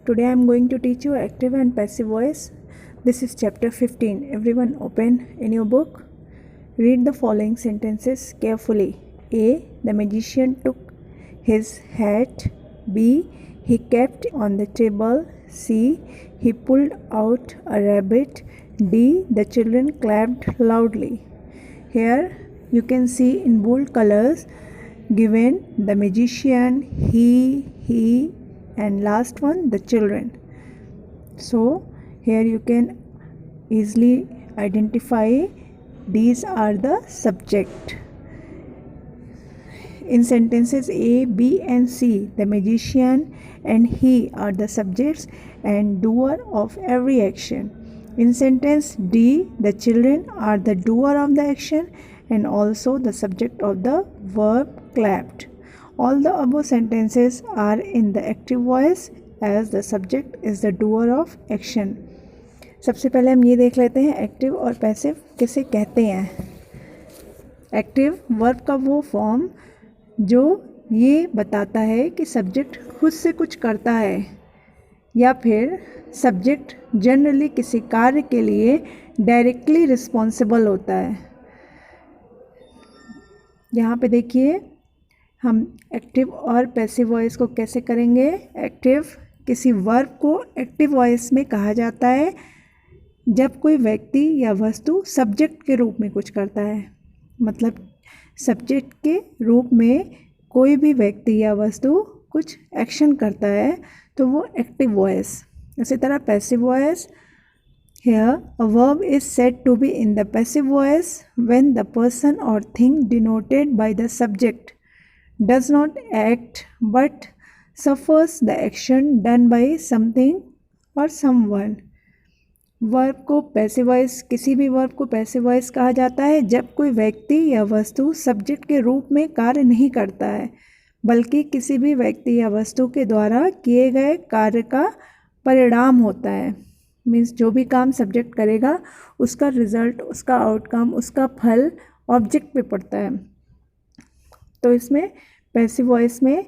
Today I am going to teach you active and passive voice. This is chapter 15. Everyone open in your book. Read the following sentences carefully. A. The magician took his hat. B. He kept on the table. C. He pulled out a rabbit. D. The children clapped loudly. Here you can see in bold colors given the magician, he, and last one the children. So here you can easily identify these are the subject. In sentences A, B and C, the magician and he are the subjects and doer of every action. In sentence D, the children are the doer of the action and also the subject of the verb clapped. All the above sentences are in the active voice as the subject is the doer of action. सबसे पहले हम ये देख लेते हैं active और passive किसे कहते हैं. एक्टिव वर्ब का वो फॉर्म जो ये बताता है कि सब्जेक्ट खुद से कुछ करता है या फिर सब्जेक्ट जनरली किसी कार्य के लिए डायरेक्टली रिस्पॉन्सिबल होता है. यहाँ पे देखिए हम एक्टिव और पैसिव वॉइस को कैसे करेंगे. एक्टिव किसी वर्ब को एक्टिव वॉइस में कहा जाता है जब कोई व्यक्ति या वस्तु सब्जेक्ट के रूप में कुछ करता है. मतलब सब्जेक्ट के रूप में कोई भी व्यक्ति या वस्तु कुछ एक्शन करता है तो वो एक्टिव वॉइस. इसी तरह passive voice. Here, a verb is said to be in the passive voice when the person or thing denoted by the subject does not act but suffers the action done by something or someone. Verb को passive voice, किसी भी verb को passive voice कहा जाता है जब कोई व्यक्ति या वस्तु सब्जेक्ट के रूप में कार्य नहीं करता है बल्कि किसी भी व्यक्ति या वस्तु के द्वारा किए गए कार्य का परिणाम होता है. मीन्स जो भी काम सब्जेक्ट करेगा उसका रिजल्ट, उसका आउटकम, उसका फल ऑब्जेक्ट पे पड़ता है. तो इसमें पैसिव वॉइस में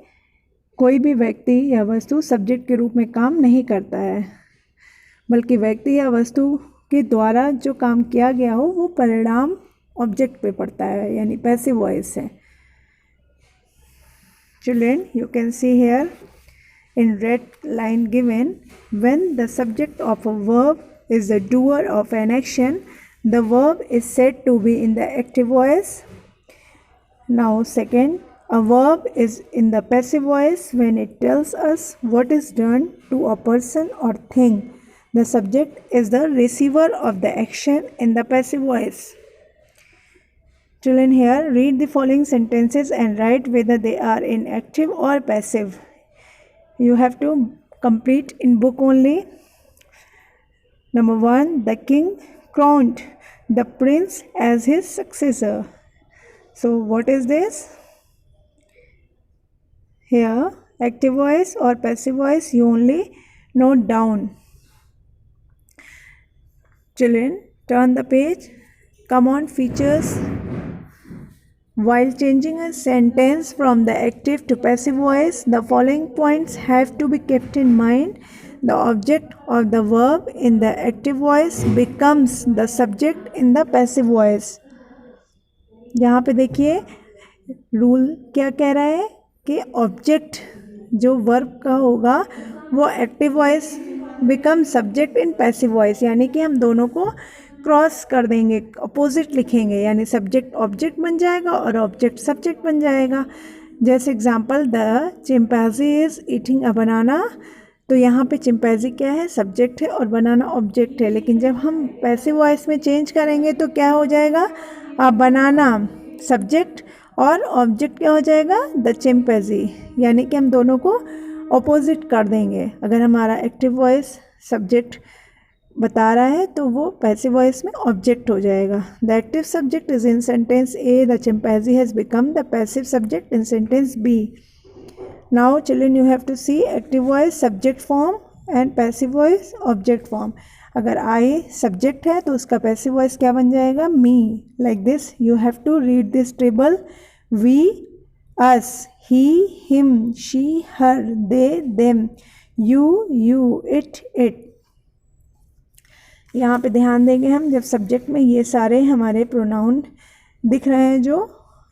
कोई भी व्यक्ति या वस्तु सब्जेक्ट के रूप में काम नहीं करता है बल्कि व्यक्ति या वस्तु के द्वारा जो काम किया गया हो वो परिणाम ऑब्जेक्ट पे पड़ता है, यानी पैसिव वॉइस है. Children, you can see here in red line given, when the subject of a verb is the doer of an action, the verb is said to be in the active voice. Now second, a verb is in the passive voice when it tells us what is done to a person or thing. The subject is the receiver of the action in the passive voice. Children, here read the following sentences and write whether they are in active or passive. You have to complete in book only. Number 1, the king crowned the prince as his successor. So what is this? Here active voice or passive voice you only note down. Children, turn the page. Come on, features. While changing a sentence from the active to passive voice, the following points have to be kept in mind. The object of the verb in the active voice becomes the subject in the passive voice. यहाँ पे देखिए rule क्या कह रहा है कि object जो verb का होगा वो active voice become subject in passive voice, यानी कि हम दोनों को क्रॉस कर देंगे, अपोजिट लिखेंगे, यानी सब्जेक्ट ऑब्जेक्ट बन जाएगा और ऑब्जेक्ट सब्जेक्ट बन जाएगा. जैसे example, the chimpanzee is eating a banana. तो यहाँ पे चिंपैंजी क्या है, सब्जेक्ट है और बनाना ऑब्जेक्ट है. लेकिन जब हम पैसिव वॉइस में चेंज करेंगे तो क्या हो जाएगा, बनाना सब्जेक्ट और ऑब्जेक्ट क्या हो जाएगा, द चिंपैंजी, यानी कि हम दोनों को अपोजिट कर देंगे. अगर हमारा एक्टिव वॉइस सब्जेक्ट बता रहा है तो वो पैसिव वॉइस में ऑब्जेक्ट हो जाएगा. The active subject is in sentence A, the chimpanzee has become the passive subject in sentence B. Now children, you have to see active voice subject form and passive voice object form. अगर आई subject है तो उसका passive voice क्या बन जाएगा, me. Like this you have to read this table. We, us, he, him, she, her, they, them. you, it। यहाँ पे ध्यान देंगे हम, जब सब्जेक्ट में ये सारे हमारे प्रोनाउन दिख रहे हैं जो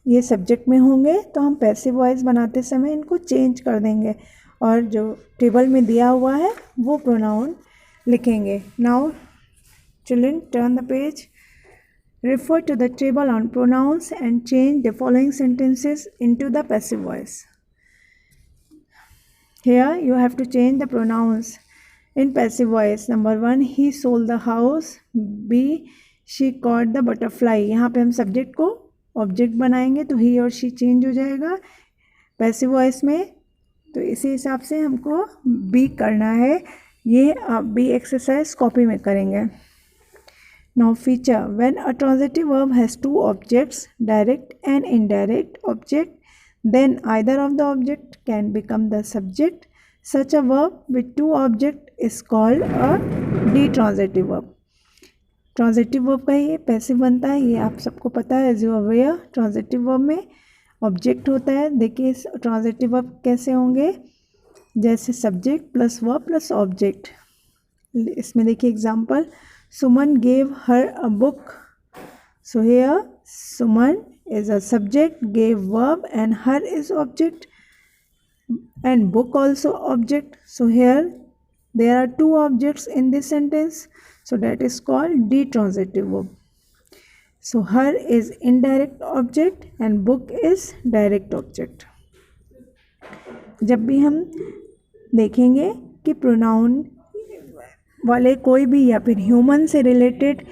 ये सब्जेक्ट में होंगे, तो हम पैसिव वॉइस बनाते समय इनको चेंज कर देंगे और जो टेबल में दिया हुआ है वो प्रोनाउन लिखेंगे। Now children, turn the page, refer to the table on pronouns and change the following sentences into the passive voice. Here you have to change the pronouns in passive voice. Number 1, he sold the house. B, she caught the butterfly. यहाँ पे हम subject को object बनाएंगे तो ही और she change हो जाएगा passive voice में। तो इसी हिसाब से हमको बी करना है। ये आप बी एक्सरसाइज कॉपी में करेंगे। Now feature, when a transitive verb has two objects, direct and indirect object, then either of the object can become the subject. Such a verb with two objects is called a detransitive verb. Transitive verb का ये passive बनता है, ये आप सबको पता है, as you aware. Transitive verb में ऑब्जेक्ट होता है। देखिए इस ट्रांजिटिव वर्ब कैसे होंगे, जैसे subject plus verb plus object. इसमें देखिए example, Suman gave her a book. So here Suman is a subject, gave verb, and her is object, and book also object. So here there are two objects in this sentence, so that is called detransitive verb. So her is indirect object and book is direct object. जब भी हम देखेंगे कि pronoun वाले कोई भी या फिर ह्यूमन से रिलेटेड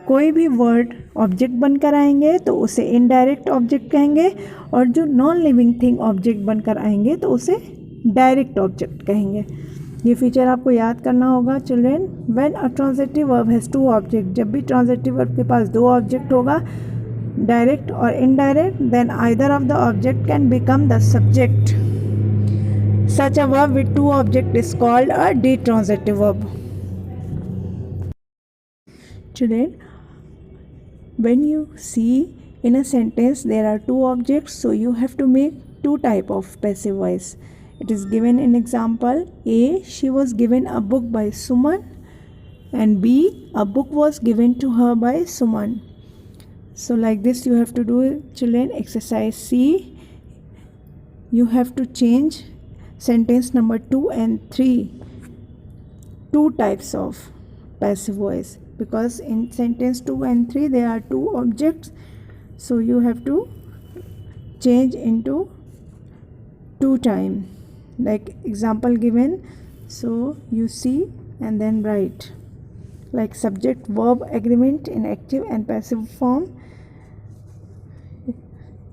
कोई भी वर्ड ऑब्जेक्ट बनकर आएंगे तो उसे इनडायरेक्ट ऑब्जेक्ट कहेंगे, और जो नॉन लिविंग थिंग ऑब्जेक्ट बनकर आएंगे तो उसे डायरेक्ट ऑब्जेक्ट कहेंगे। ये फीचर आपको याद करना होगा children. When a transitive verb has two object, जब भी ट्रांजिटिव वर्ब के पास दो ऑब्जेक्ट होगा, डायरेक्ट और indirect, then either of the object can become the subject. Such a verb with two object is called a detransitive verb. Children, when you see in a sentence there are two objects, so you have to make two type of passive voice. It is given in example A, she was given a book by Suman, and B, a book was given to her by Suman. So like this you have to do, children. Exercise C, you have to change sentence number 2 and 3, two types of passive voice, because in sentence 2 and 3 there are two objects, so you have to change into two time. Like example given, so you see and then write, like subject verb agreement in active and passive form.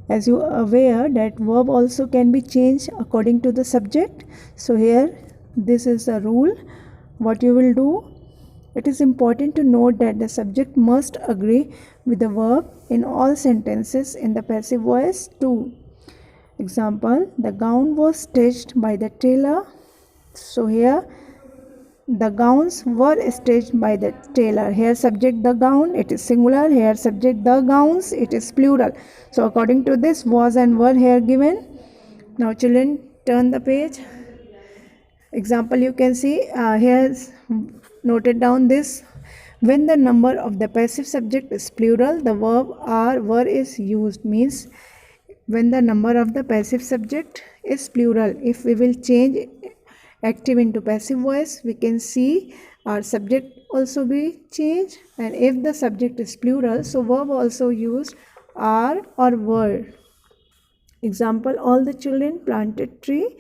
As you are aware that verb also can be changed according to the subject, so here this is the rule. What you will do, it is important to note that the subject must agree with the verb in all sentences in the passive voice too. Example, the gown was stitched by the tailor. So here the gowns were stitched by the tailor. Here subject the gown, it is singular. Here subject the gowns, it is plural. So according to this, was and were here given. Now children, turn the page. Example you can see here noted down this. When the number of the passive subject is plural, the verb or were is used. Means when the number of the passive subject is plural, if we will change active into passive voice, we can see our subject also be changed, and if the subject is plural, so verb also used are or were. Example, all the children planted tree.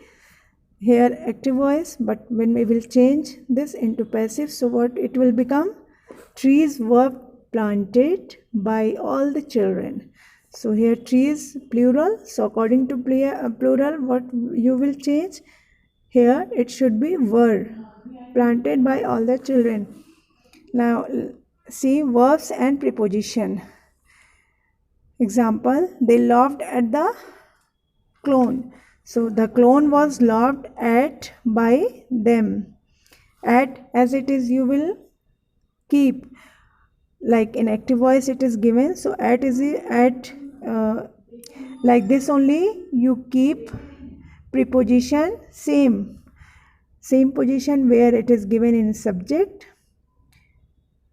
Here active voice, but when we will change this into passive, so what it will become? Trees were planted by all the children. So here trees plural, so according to plural, what you will change? Here it should be were planted by all the children. Now see verbs and preposition. Example, they laughed at the clown. So the clown was laughed at by them. At, as it is, you will keep, like in active voice it is given, so at is at, like this only you keep preposition same. same position where it is given in subject.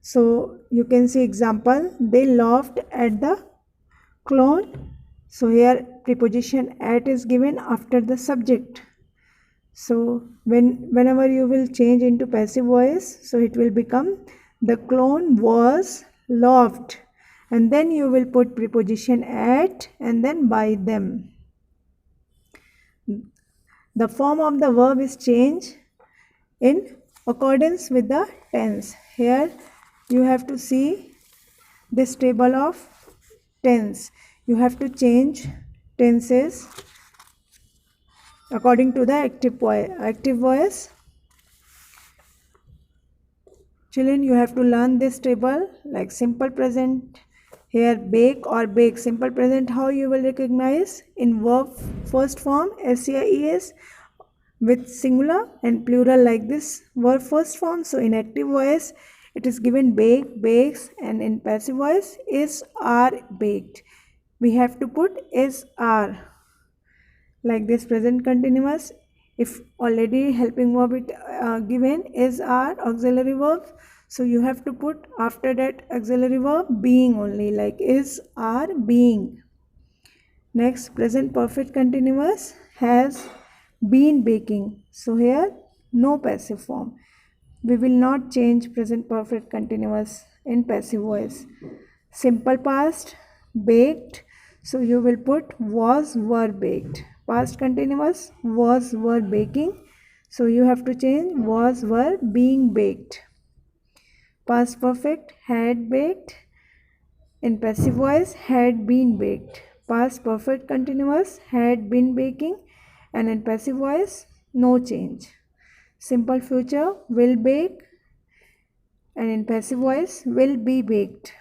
So you can see example, they laughed at the clown. So here preposition at is given after the subject. So whenever you will change into passive voice, so it will become the clown was laughed, and then you will put preposition at and then by them. The form of the verb is changed in accordance with the tense. Here you have to see this table of tense. You have to change tenses according to the active voice. Children, you have to learn this table like simple present. Here bake or bake, simple present, how you will recognize in verb first form SEIS with singular and plural like this verb first form. So in active voice it is given bake, bakes, and in passive voice is, are, baked. We have to put is, are like this present continuous. If already helping verb it given is, are, auxiliary verb, so you have to put after that auxiliary verb being only, like is, are, being. Next, present perfect continuous has been baking. So here no passive form. We will not change present perfect continuous in passive voice. Simple past baked, so you will put was, were, baked. Past continuous was, were, baking, so you have to change was, were, being baked. Past perfect had baked, in passive voice had been baked. Past perfect continuous had been baking, and in passive voice no change. Simple future will bake, and in passive voice will be baked.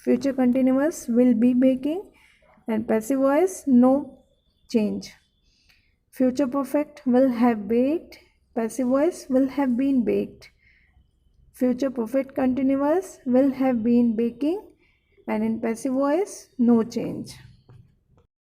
Future continuous will be baking, and passive voice no change. Future perfect will have baked, passive voice will have been baked. Future perfect continuous will have been baking, and in passive voice no change.